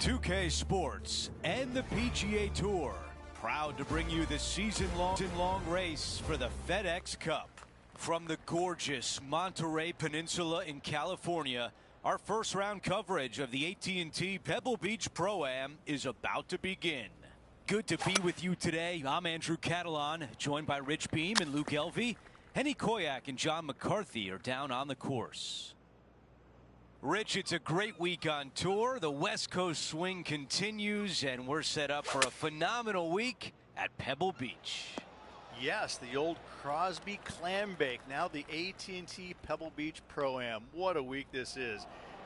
2K Sports and the PGA Tour, proud to bring you the season-long race for the FedEx Cup. From the gorgeous Monterey Peninsula in California, our first round coverage of the AT&T Pebble Beach Pro-Am is about to begin. Good to be with you today. I'm Andrew Catalan, joined by Rich Beam and Luke Elvey. Henny Koyak and John McCarthy are down on the course. Rich, it's a great week on tour. The West Coast swing continues, and we're set up for a phenomenal week at Pebble Beach. Yes, the old Crosby clam bake, now the AT&T Pebble Beach Pro-Am. What a week this is.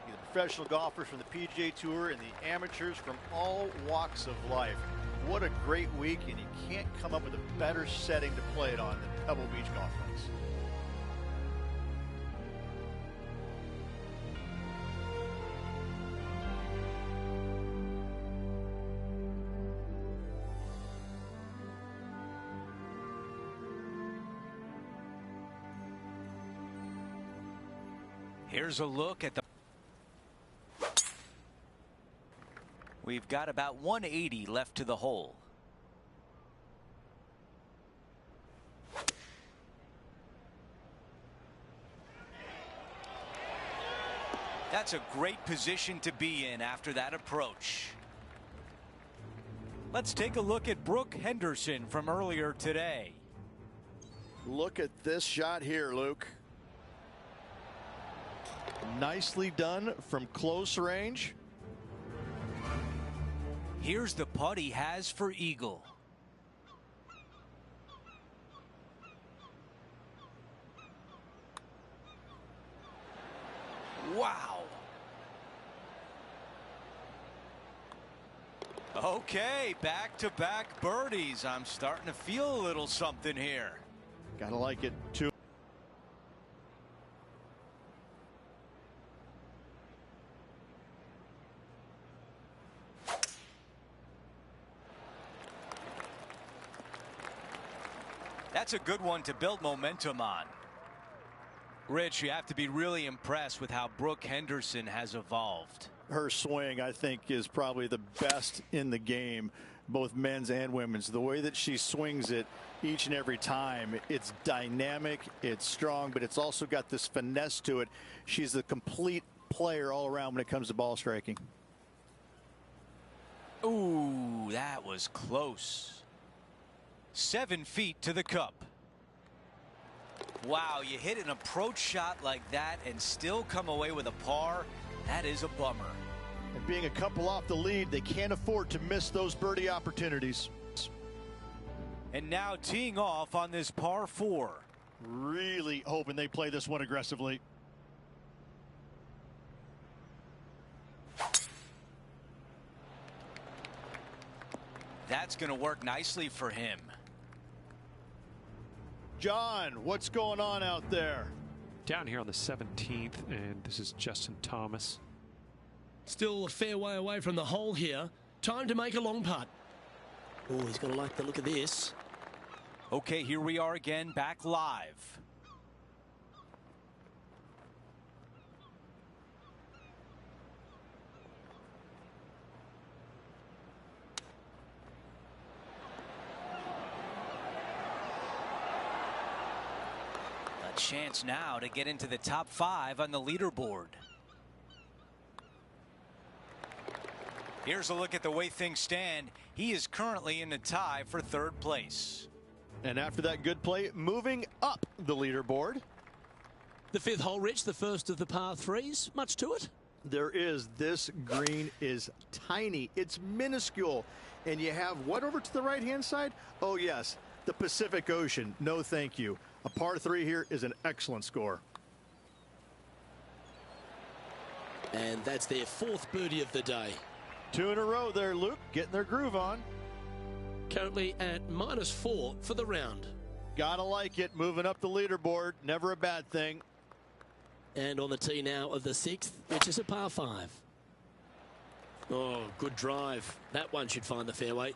The professional golfers from the PGA Tour and the amateurs from all walks of life. What a great week, and you can't come up with a better setting to play it on than Pebble Beach Golf Links. Here's a look at the... We've got about 180 left to the hole. That's a great position to be in after that approach. Let's take a look at Brooke Henderson from earlier today. Look at this shot here, Luke. Nicely done from close range. Here's the putt he has for eagle. Wow. Okay, back-to-back birdies. I'm starting to feel a little something here. Gotta like it too. That's a good one to build momentum on. Rich, you have to be really impressed with how Brooke Henderson has evolved. Her swing, I think, is probably the best in the game, both men's and women's. The way that she swings it each and every time, it's dynamic, it's strong, but it's also got this finesse to it. She's a complete player all around when it comes to ball striking. Ooh, that was close. 7 feet to the cup. Wow, you hit an approach shot like that and still come away with a par. That is a bummer. And being a couple off the lead, they can't afford to miss those birdie opportunities. And now teeing off on this par 4. Really hoping they play this one aggressively. That's going to work nicely for him. John, what's going on out there? Down here on the 17th, and this is Justin Thomas. Still a fair way away from the hole here. Time to make a long putt. Oh, he's going to like the look of this. Okay, here we are again, back live. Chance now to get into the top 5 on the leaderboard. Here's a look at the way things stand. He is currently in the tie for 3rd place. And after that good play, moving up the leaderboard. The 5th hole, Rich, the first of the par 3s. Much to it? There is. This green is tiny. It's minuscule. And you have what over to the right-hand side? Oh, yes, the Pacific Ocean. No, thank you. A par 3 here is an excellent score. And that's their 4th birdie of the day. 2 in a row there, Luke, getting their groove on. Currently at -4 for the round. Gotta like it, moving up the leaderboard, never a bad thing. And on the tee now of the 6th, which is a par 5. Oh, good drive. That one should find the fairway.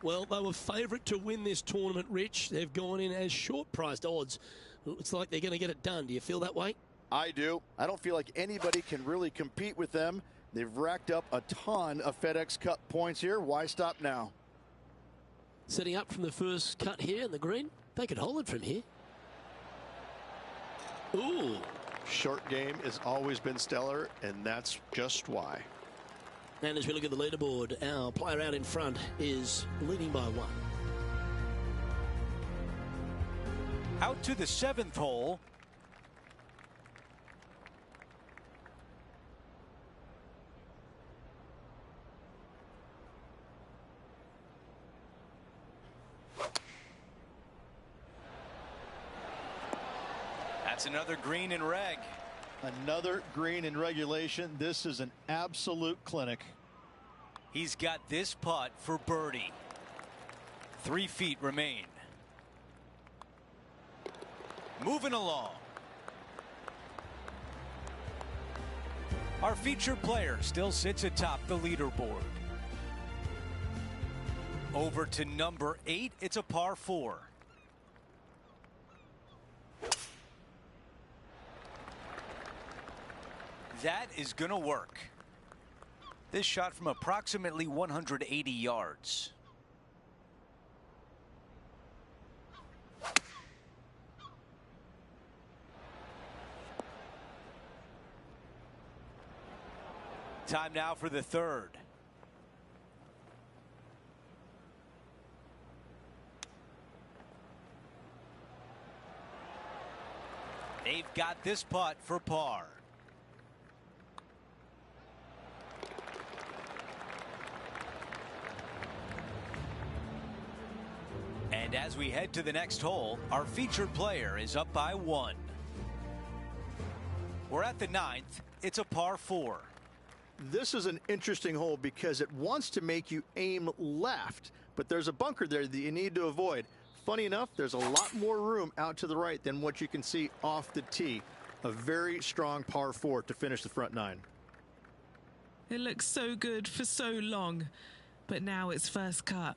Well, they were favourite to win this tournament, Rich. They've gone in as short-priced odds. Looks like they're going to get it done. Do you feel that way? I do. I don't feel like anybody can really compete with them. They've racked up a ton of FedEx Cup points here. Why stop now? Setting up from the first cut here in the green. They could hold it from here. Ooh. Short game has always been stellar, and that's just why. And as we look at the leaderboard, our player out in front is leading by 1. Out to the 7th hole. That's another green in reg. Another green in regulation. This is an absolute clinic. He's got this putt for birdie. 3 feet remain. Moving along. Our featured player still sits atop the leaderboard. Over to number 8. It's a par 4. That is going to work. This shot from approximately 180 yards. Time now for the 3rd. They've got this putt for par. And as we head to the next hole, our featured player is up by 1. We're at the 9th. It's a par 4. This is an interesting hole because it wants to make you aim left, but there's a bunker there that you need to avoid. Funny enough, there's a lot more room out to the right than what you can see off the tee. A very strong par 4 to finish the front 9. It looks so good for so long, but now it's first cut.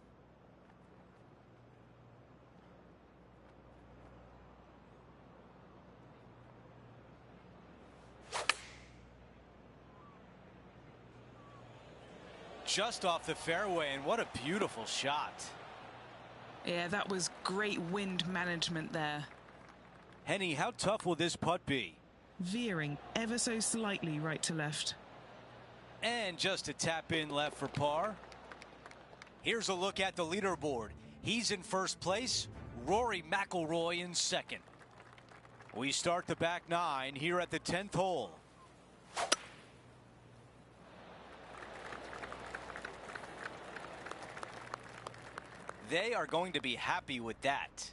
Just off the fairway, and what a beautiful shot. Yeah, that was great wind management there. Henny, how tough will this putt be? Veering ever so slightly right to left. And just a tap in left for par. Here's a look at the leaderboard. He's in first place, Rory McIlroy in second. We start the back 9 here at the 10th hole. They are going to be happy with that.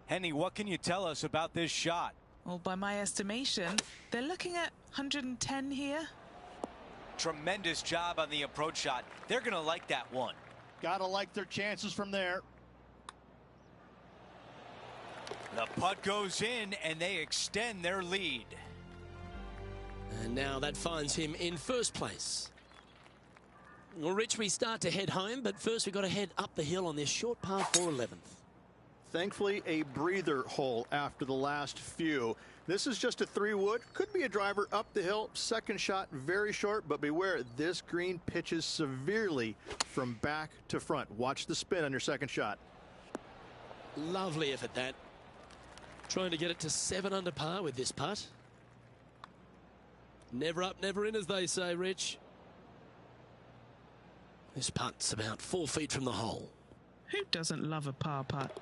Henny, what can you tell us about this shot? Well, by my estimation, they're looking at 110 here. Tremendous job on the approach shot. They're going to like that one. Gotta like their chances from there. The putt goes in, and they extend their lead. And now that finds him in first place. Well, Rich, we start to head home, but first we've got to head up the hill on this short par 4 11th. Thankfully, a breather hole after the last few. This is just a 3-wood. Could be a driver up the hill. Second shot, very short, but beware, this green pitches severely from back to front. Watch the spin on your second shot. Lovely effort, that. Trying to get it to 7 under par with this putt. Never up, never in, as they say, Rich. This putt's about 4 feet from the hole. Who doesn't love a par putt?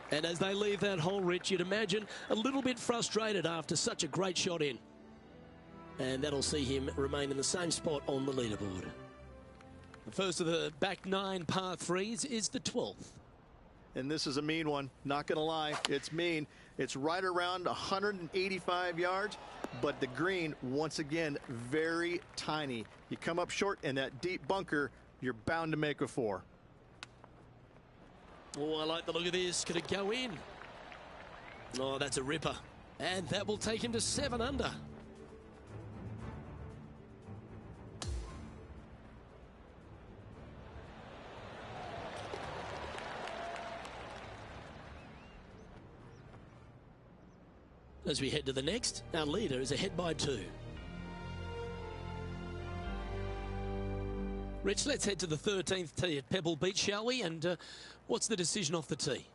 And as they leave that hole, Rich, you'd imagine a little bit frustrated after such a great shot in. And that'll see him remain in the same spot on the leaderboard. The first of the back 9 par 3s is the 12th. And this is a mean one. Not going to lie, it's mean. It's right around 185 yards, but the green, once again, very tiny. You come up short in that deep bunker, you're bound to make a 4. Oh, I like the look of this. Could it go in? Oh, that's a ripper. And that will take him to 7 under. As we head to the next, our leader is ahead by 2. Rich, let's head to the 13th tee at Pebble Beach, shall we? And what's the decision off the tee?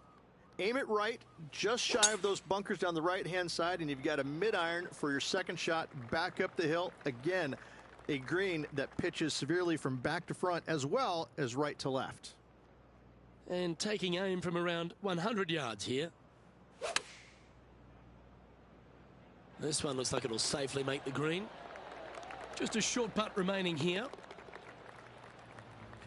Aim it right, just shy of those bunkers down the right-hand side, and you've got a mid-iron for your second shot back up the hill. Again, a green that pitches severely from back to front as well as right to left. And taking aim from around 100 yards here. This one looks like it'll safely make the green. Just a short putt remaining here.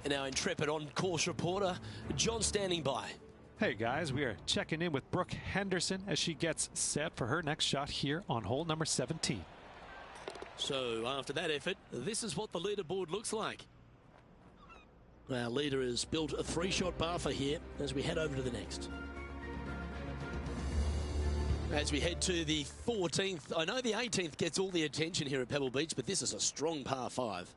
And our intrepid on-course reporter, John, standing by. Hey guys, we are checking in with Brooke Henderson as she gets set for her next shot here on hole number 17. So after that effort, this is what the leaderboard looks like. Our leader has built a 3-shot par for here as we head over to the next. As we head to the 14th, I know the 18th gets all the attention here at Pebble Beach, but this is a strong par 5.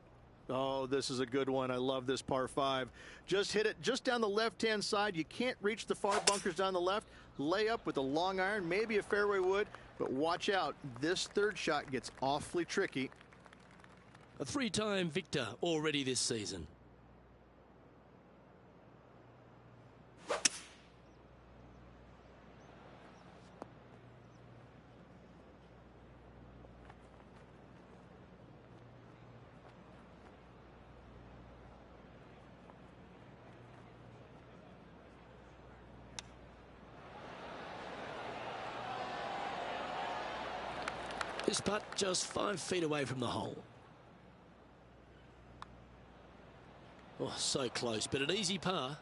Oh, this is a good one. I love this par 5. Just hit it just down the left-hand side. You can't reach the far bunkers down the left. Lay up with a long iron, maybe a fairway wood, but watch out. This third shot gets awfully tricky. A 3-time victor already this season. This putt just 5 feet away from the hole. Oh, so close, but an easy par.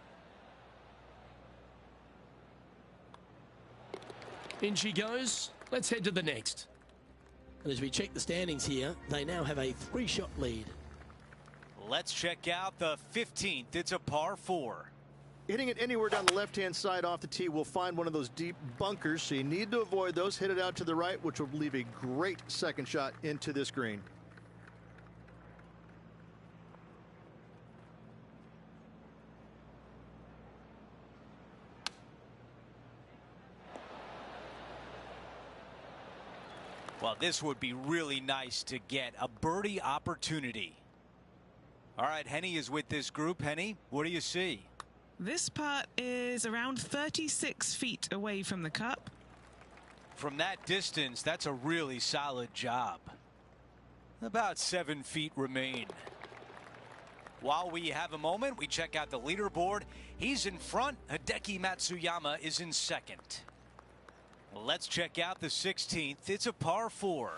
In she goes. Let's head to the next. And as we check the standings here, they now have a 3-shot lead. Let's check out the 15th. It's a par 4. Hitting it anywhere down the left-hand side off the tee will find one of those deep bunkers, so you need to avoid those. Hit it out to the right, which will leave a great second shot into this green. Well, this would be really nice to get a birdie opportunity. All right, Henny is with this group. Henny, what do you see? This putt is around 36 feet away from the cup. From that distance, that's a really solid job. About 7 feet remain. While we have a moment, we check out the leaderboard. He's in front. Hideki Matsuyama is in second. Let's check out the 16th. It's a par 4.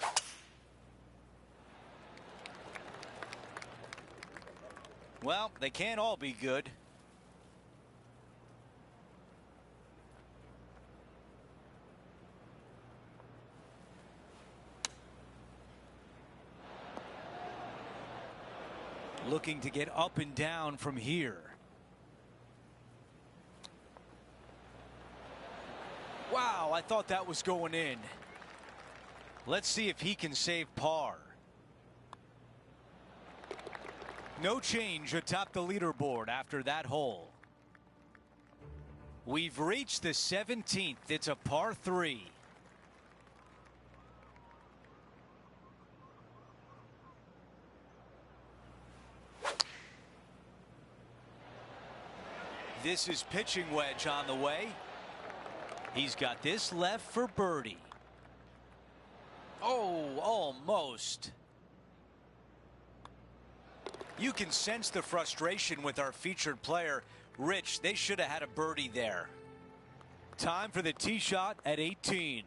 Well, they can't all be good. Looking to get up and down from here. Wow, I thought that was going in. Let's see if he can save par. No change atop the leaderboard after that hole. We've reached the 17th. It's a par 3. This is pitching wedge on the way. He's got this left for birdie. Oh, almost. You can sense the frustration with our featured player, Rich. They should have had a birdie there. Time for the tee shot at 18.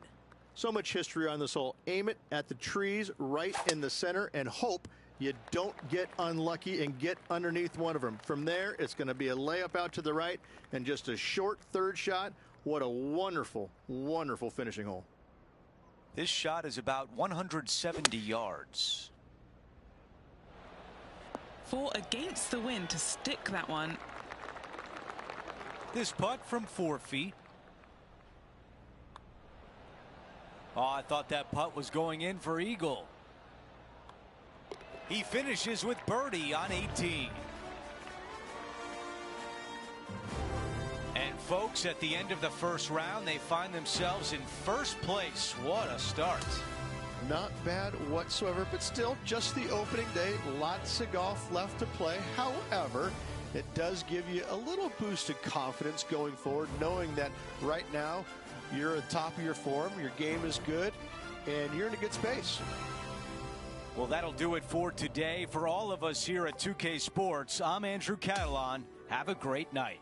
So much history on this hole. Aim it at the trees right in the center and hope you don't get unlucky and get underneath one of them. From there, it's going to be a layup out to the right and just a short third shot. What a wonderful, wonderful finishing hole. This shot is about 170 yards. 4 against the wind to stick that one. This putt from 4 feet. Oh, I thought that putt was going in for eagle. He finishes with birdie on 18. And folks, at the end of the first round, they find themselves in first place. What a start. Not bad whatsoever, but still just the opening day. Lots of golf left to play. However, it does give you a little boost of confidence going forward, knowing that right now you're at the top of your form, your game is good, and you're in a good space. Well, that'll do it for today. For all of us here at 2K Sports, I'm Andrew Catalan. Have a great night.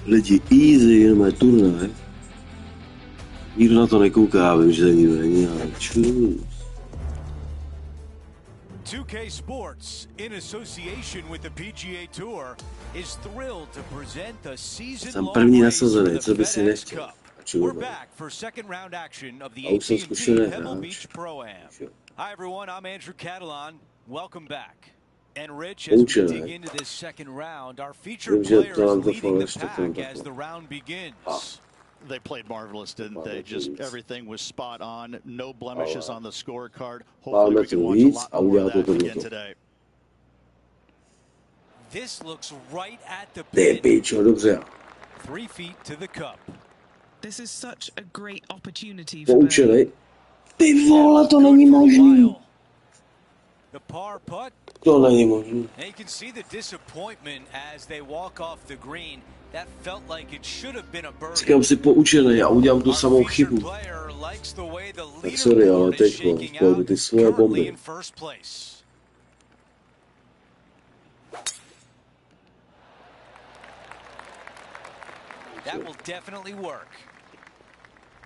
Lidi, easy, jenom turnaj. Nikdo na to nekouká, vím, že není, ale čus. 2K Sports, in association with the PGA Tour, is thrilled to present the season-long race for the FedEx Cup. We're back for second round action of the AT&T Pebble Beach Pro-Am. Hi everyone, I'm Andrew Catalan. Welcome back. And Rich, as we dig into this second round, our featured player is leading the pack as the round begins. They played marvelous, didn't they? Just everything was spot on. No blemishes on the scorecard. Hopefully we can watch a lot more of that again today. This looks right at the pin. 3 feet to the cup. This is such a great opportunity for Poučenej. Ty vole, to není možný. The par putt. To není možný. And you can see the disappointment as they walk off the green. That felt like it should have been a birdie. Říkám si poučenej a udělám tu samou chybu. Tak sorry, ale teď pojdu ty svoje bomby. That will definitely work.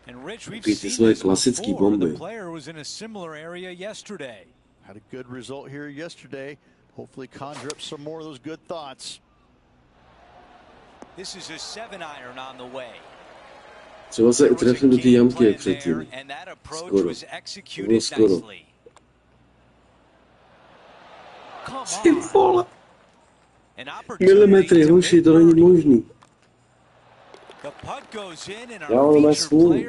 And Rich, we've ty seen svoje this klasické before. bomby. The player was in a similar area yesterday. Had a good result here yesterday. Hopefully conjure up some more of those good thoughts. This is a 7-iron on the way. Třeba se i trefím do té jamky jak předtím. Skoro. To bylo skoro. Ty vole. Milimetry, hoši, to není možný. Já mám smůlu.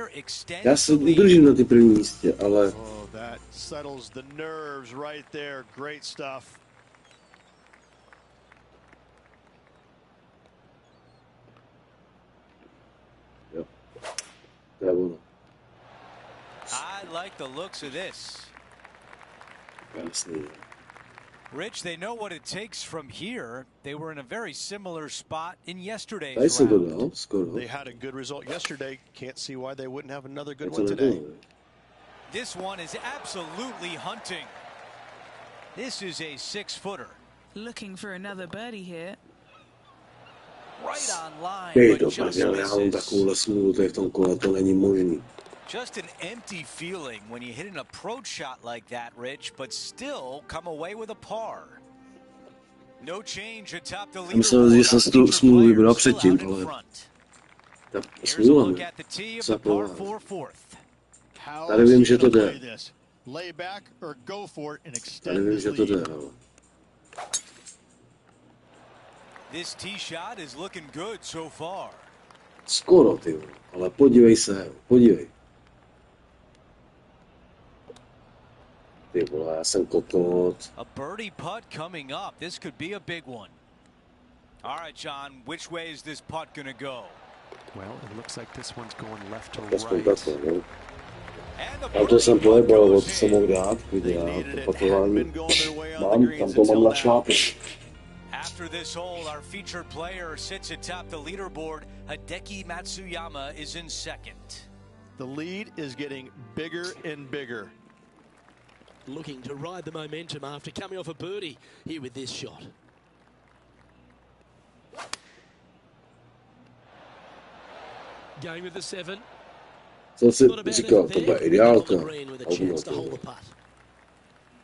Já se udržím na ty první místě, ale... Oh, that settles the nerves right there. Great stuff. Jo. To je ono. I like the looks of this. Krásný. Rich, they know what it takes from here. They were in a very similar spot in yesterday's Tady se to round. dal, skoro. They had a good result yesterday. Can't see why they wouldn't have another good one today. This one is absolutely hunting. This is a 6-footer. looking for another birdie here. Right on line, Hej, but to just já mám takovouhle smůlu tady v tom kole, to není možný. Just an empty feeling when you hit an approach shot like that, Rich, but still come away with a par. No change atop the leaderboard. Myslel, že jsem si tu smůlu vybral předtím, ale ta smůla mi zaplala. Tady vím, že to jde. Tady vím, že to jde, ale... This tee shot is looking good so far. Skoro, ty, ale podívej se, podívej. Ty vole, já jsem kokot. A birdie putt coming up. This could be a big one. All right, John, which way is this putt going to go? Well, it looks like this one's going left to Aspoň right. takhle, no. Ale to jsem pojebal, to jsem mohl dát, já to patování mám, tam to mám na šlápek. After this hole, our featured player sits atop the leaderboard. Hideki Matsuyama is in second. The lead is getting bigger and bigger. Looking to ride the momentum after coming off a birdie here with this shot. Going with the 7. Co jsi říkal, to bude ideálka.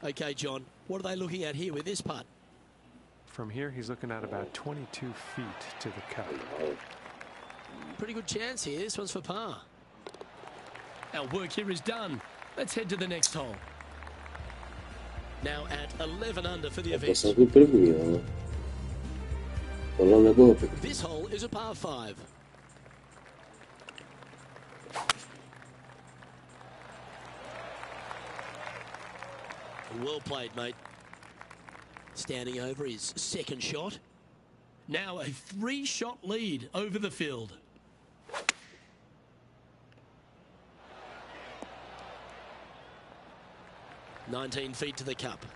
Okay, John, what are they looking at here with this putt? From here, he's looking at about 22 feet to the cup. Pretty good chance here. This one's for par. Our work here is done. Let's head to the next hole. Now at 11 under for the event. This hole is a par 5. Well played, mate. Standing over his second shot. Now a 3-shot lead over the field. "19 feet to the cup."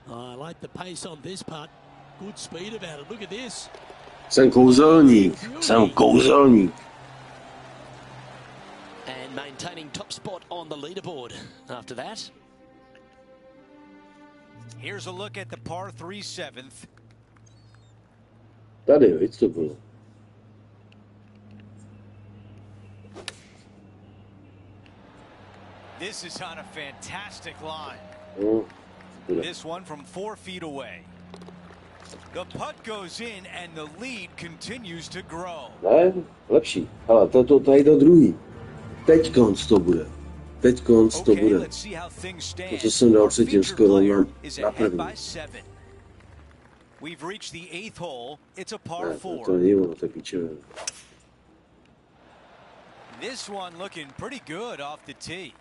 I like the pace on this putt. Good speed about it. Look at this. Jsem kouzelník. Jsem kouzelník. And maintaining top spot on the leaderboard after that. Here's a look at the par 3 7th. Tady, víc to bylo. This is on a fantastic line. No, This one from 4 feet away. The putt goes in and the lead continues to grow. ne, lepší. Ale tady to druhý. Teď konc to bude. Teď konc to Okay, bude. let's see how things stand. To, co jsem dal Our předtím, featured skoro player na is první. ahead by 7. We've reached the 8th hole. It's a par Ne, 4. to není ono, to je píčové. This one looking pretty good off the tee.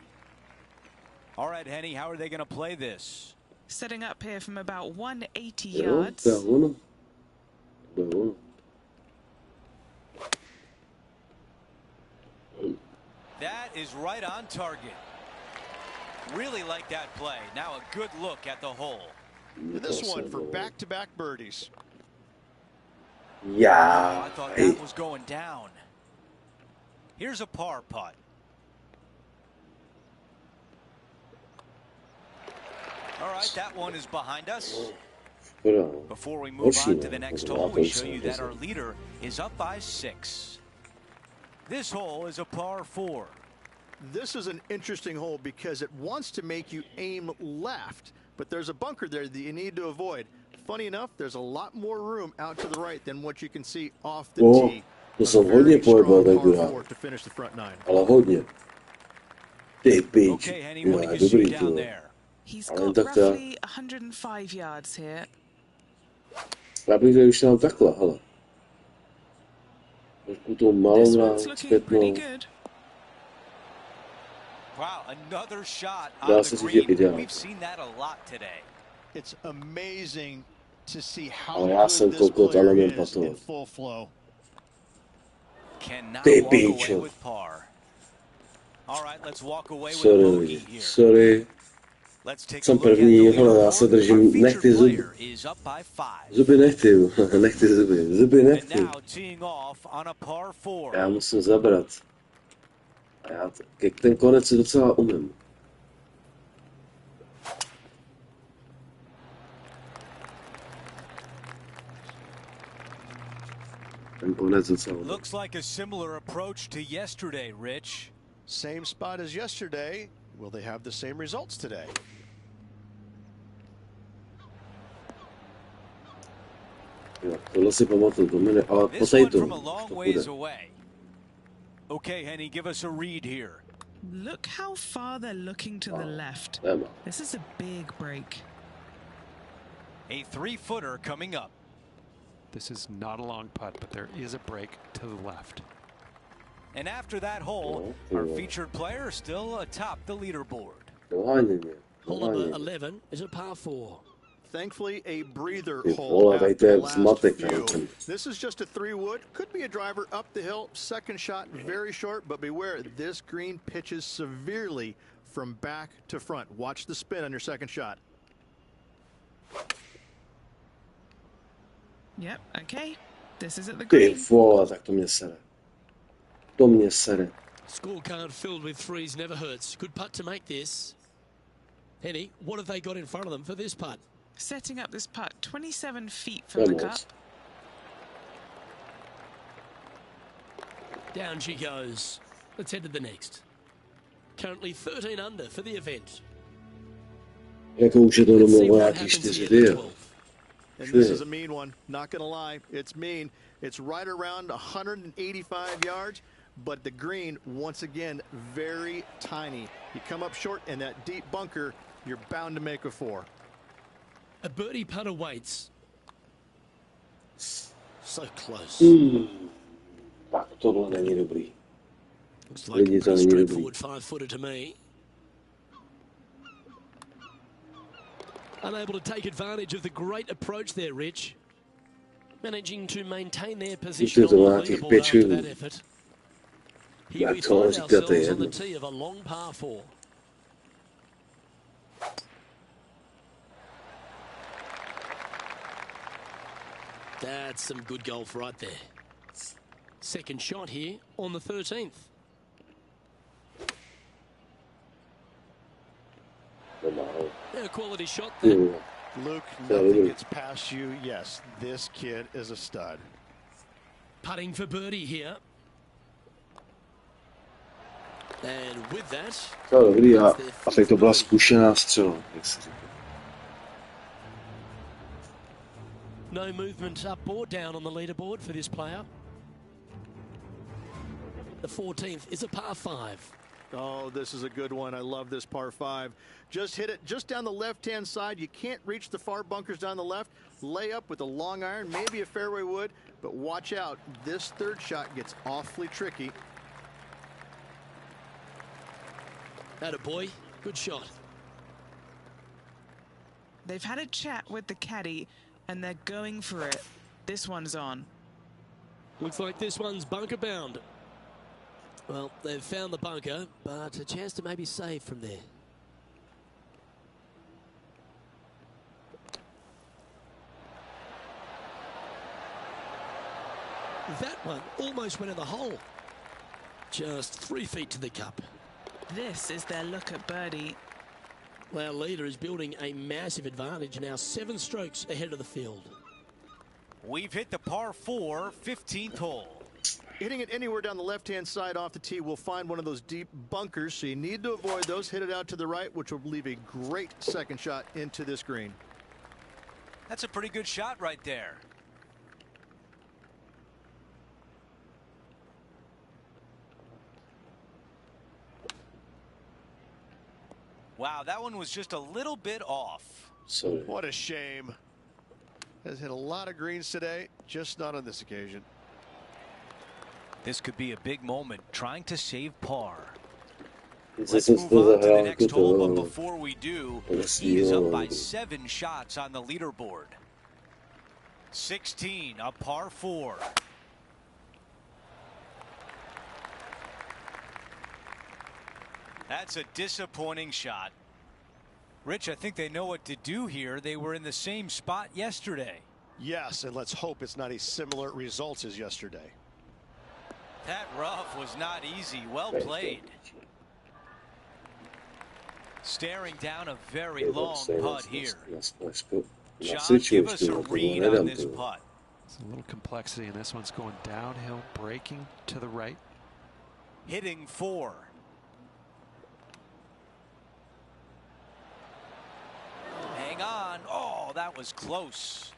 All right, Henny, how are they going to play this? Setting up here from about 180 Jo, yards. to je ono. To je ono. That is right on target. Really like that play. Now a good look at the hole. This one for back-to-back birdies. Já. I thought Hej. that was going down. Here's a par putt. All right, that one is behind us. Škoda. Before we move on to the Horší, next ne? hole, we show you that our leader is up by 6. This hole is a par 4. This is an interesting hole because it wants to make you aim left, but there's a bunker there that you need to avoid. Funny enough, there's a lot more room out to the right than what you can see off the tee. To A jsem very hodně pojebal strong par tenkrát. four to finish the front 9. Ale hodně. Ty pič. Okay, Henny, what do Já, you see dobrý down to. there? He's Ale got tak ta- roughly 105 yards here. Já bych řekl, už tam takhle, hele. Trošku tou This malou one's looking pretty zpětnou. good. Wow, another shot Dá on se the říct, jak green. dělat. We've seen that a lot today. It's amazing to see how Ale já good jsem this koukal, player ale nevím is patovat. in full flow. Cannot Ty walk away pičo. with par. All right, let's walk away with a Sorry, bogey lidi. here. Sorry. Let's take a Jsem look at the první, hele, já se leaderboard. držím, Our nech ty featured zuby. player is up by 5. Zuby nechty, nech ty zuby. Zuby And nechty. now teeing off on a par 4. Já musím zabrat. A já ten konec si docela umím. Ten konec docela umím. Looks like a similar approach to yesterday, Rich. Same spot as yesterday. Will they have the same results today? Jo, tohle si pamatuju, to mi ne... Ale This potej one to. from a long To ways bude. away. Okay, Henny, give us a read here. Look how far they're looking to the left. Nemá. This is a big break. A 3-footer coming up. This is not a long putt, but there is a break to the left. And after that hole, Oh, our yeah. featured player still atop the leaderboard. Doháněně. Hole number Doháněně. 11 is a par 4. Thankfully, a breather Ty hole vole, tady to after je the last zmatek, few. ten. This is just a 3-wood. Could be a driver up the hill. Second shot, very short, but beware, this green pitches severely from back to front. Watch the spin on your second shot. Yep, okay. This is at the Ty green. vole, tak to mě sere. To mě sere. Scorecard filled with threes never hurts. Good putt to make this. Henny, what have they got in front of them for this putt? Setting up this putt 27 feet To je from the cup. moc. Down she goes. Let's head to the next. Currently 13 under for the event. Jako už je to Let's see domů what nějaký happens 4 here at ty. 12. And Sure. this is a mean one. Not going to lie, it's mean. It's right around 185 yards, but the green, once again, very tiny. You come up short in that deep bunker, you're bound to make a 4. A birdie putt awaits. So close. Tak tohle není dobrý. Looks like a Lidi, to pretty není dobrý. straightforward 5-footer to me. Unable to take advantage of the great approach there, Rich. Managing to maintain their position on to the má těch leaderboard 5 after čilů. that effort. Here Jak we to find říkáte, ourselves on the jedno. tee of a long par 4. That's some good golf right there. Second shot here on the 13th. Yeah, quality shot there. Luke, nothing gets past you. Yes, this kid is a stud. Putting for birdie here. And with that, Dobrý, a tak to byla zkušená střela, jak se říká. no movement up or down on the leaderboard for this player. The 14th is a par 5. Oh, this is a good one. I love this par 5. Just hit it just down the left-hand side. You can't reach the far bunkers down the left. Lay up with a long iron, maybe a fairway wood, but watch out. This third shot gets awfully tricky. Attaboy, good shot. They've had a chat with the caddy and they're going for it. This one's on. Looks like this one's bunker bound. Well, they've found the bunker, but a chance to maybe save from there. That one almost went in the hole. Just 3 feet to the cup. This is their look at birdie. Our leader is building a massive advantage now, 7 strokes ahead of the field. We've hit the par 4, 15th hole. Hitting it anywhere down the left-hand side off the tee will find one of those deep bunkers, so you need to avoid those. Hit it out to the right, which will leave a great second shot into this green. That's a pretty good shot right there. Wow, that one was just a little bit off. Sorry. What a shame. Has hit a lot of greens today, just not on this occasion. This could be a big moment, trying to save par. Let's Let's move on to the next hole, but before we do, he is up by 7 shots on the leaderboard. 16, a par 4. That's a disappointing shot. Rich, I think they know what to do here. They were in the same spot yesterday. Yes, and let's hope it's not a similar result as yesterday. That rough was not easy. Well played. Staring down a very long putt here. John, give us a read on this putt. There's a little complexity, and this one's going downhill, breaking to the right. Hitting 4. Hang on. Oh, that was close.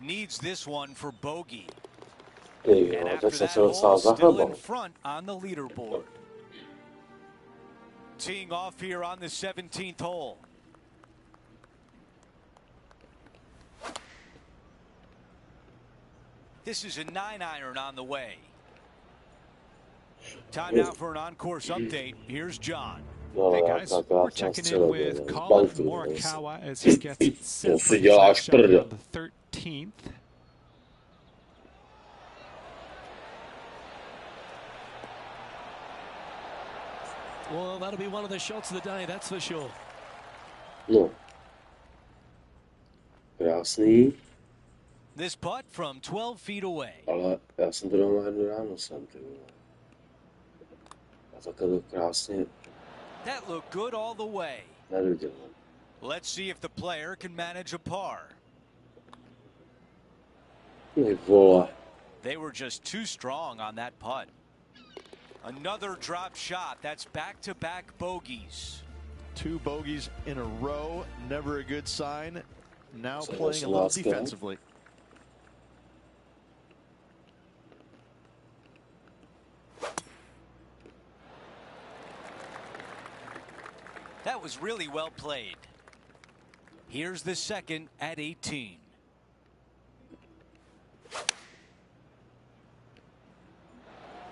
Needs this one for bogey. And after that hole, still in front on the leaderboard. Teeing off here on the 17th hole. This is a 9-iron on the way. Time now for an on-course update. Here's John. Hey guys, we're checking in with Colin Morikawa as he gets set for his next shot on the 13th. Well, that'll be one of the shots of the day, that's for sure. No. Krásný. This putt from 12 feet away. Ale já jsem to dal na jednu ráno sem, ty vole. A takhle to krásně. That looked good all the way. Neviděl. Let's see if the player can manage a par. Ty vole. They were just too strong on that putt. Another drop shot. That's back-to-back bogeys. 2 bogeys in a row, never a good sign. Now playing a little defensively. That was really well played. Here's the second at 18.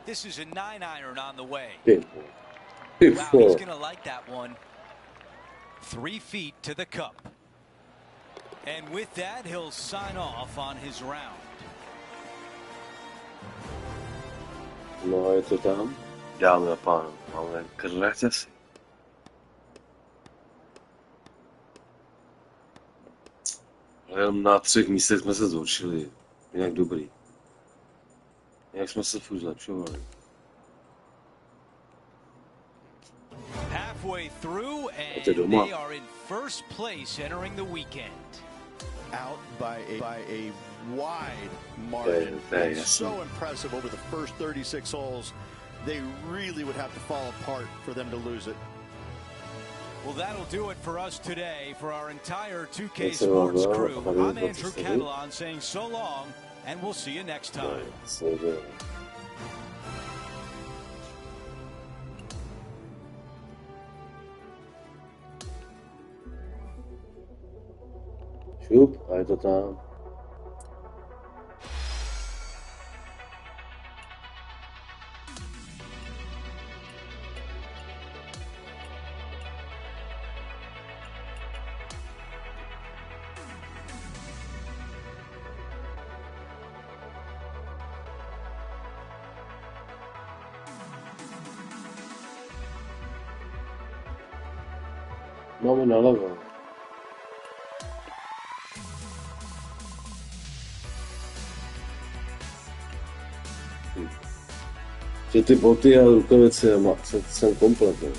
This is a 9-iron on the way. Wow, he's going to like that one. 3 feet to the cup. And with that, he'll sign off on his round. No, je to tam. Dámy a pánové, máme krlete si. Jenom na 3 místech jsme se zhoršili. Jinak dobrý. Jak jsme se furt zlepšovali. halfway through, and they are in first place entering the weekend. Out by a wide margin. It's so impressive over the first 36 holes. They really would have to fall apart for them to lose it. Well, that'll do it for us today. For our entire 2K Sports crew, I'm Andrew Catalan saying so long, and we'll see you next time. Šup, a je to tam. Máme nalevo. Že ty boty a rukavice jsem kompletný.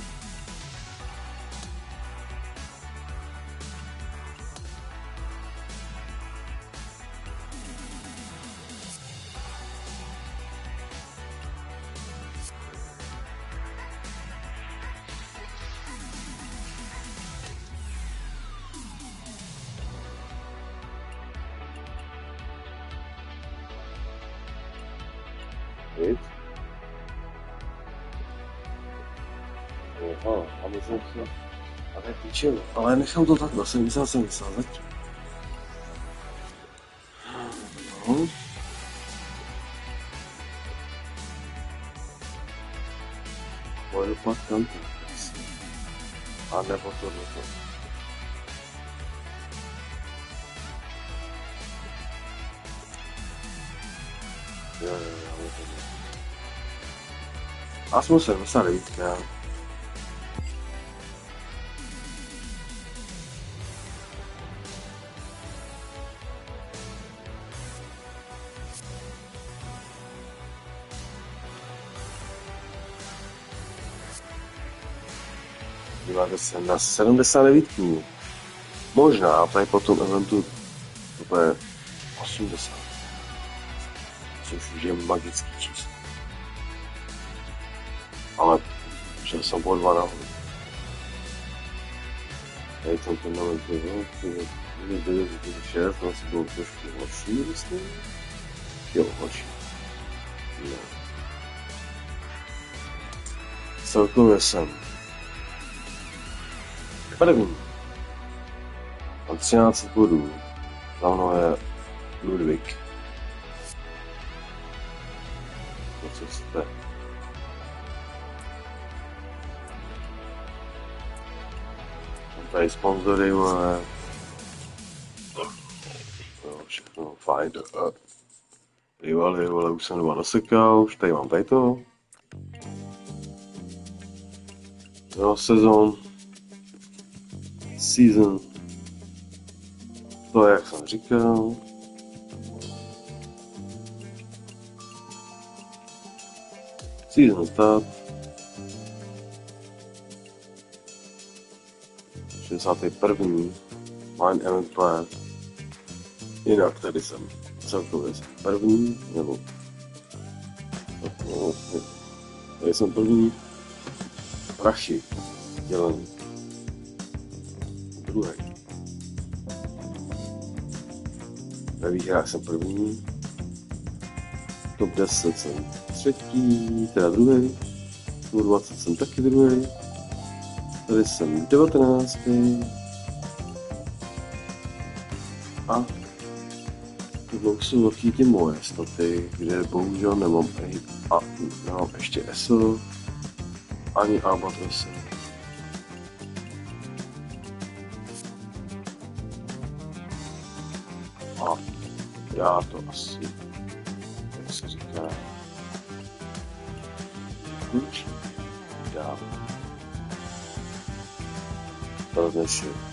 Víc? Aha, a myslím si, ale píčevo, ale nechám to takhle, jsem myslel zatím. No. Pojedu pak tam, a nebo tohleto. Jo, a jsme se dostali víckrát. Díváte se na 79. Možná tady po tom eventu to bude 80. Což už je magický číslo. Ale šel jsem po 2 nahoru. Tady jsem ten event byl, 9, 6, asi bylo trošku horší, myslím. Jo, horší. No. Celkově jsem první. Mám 13 bodů. Za mnou je Ludvík. To co jste. Mám tady sponzory, ale no, všechno fajn. Bývalý, ale už jsem doma nasekal, už tady mám tady to. No, sezon. Season. To je, jak jsem říkal. Season start. 61. Mine event plan. Jinak tady jsem celkově první, nebo no, tady jsem první. Prachy. Dělaný. Druhý. Ve výhrách jsem první. Top 10 jsem třetí, teda druhý. Top 20 jsem taky druhý. Tady jsem 19. A to jsou taky ty moje staty, kde bohužel nemám nemám ještě ESO ani Albatros. A já to asi, jak se říká, dám. To dnešek.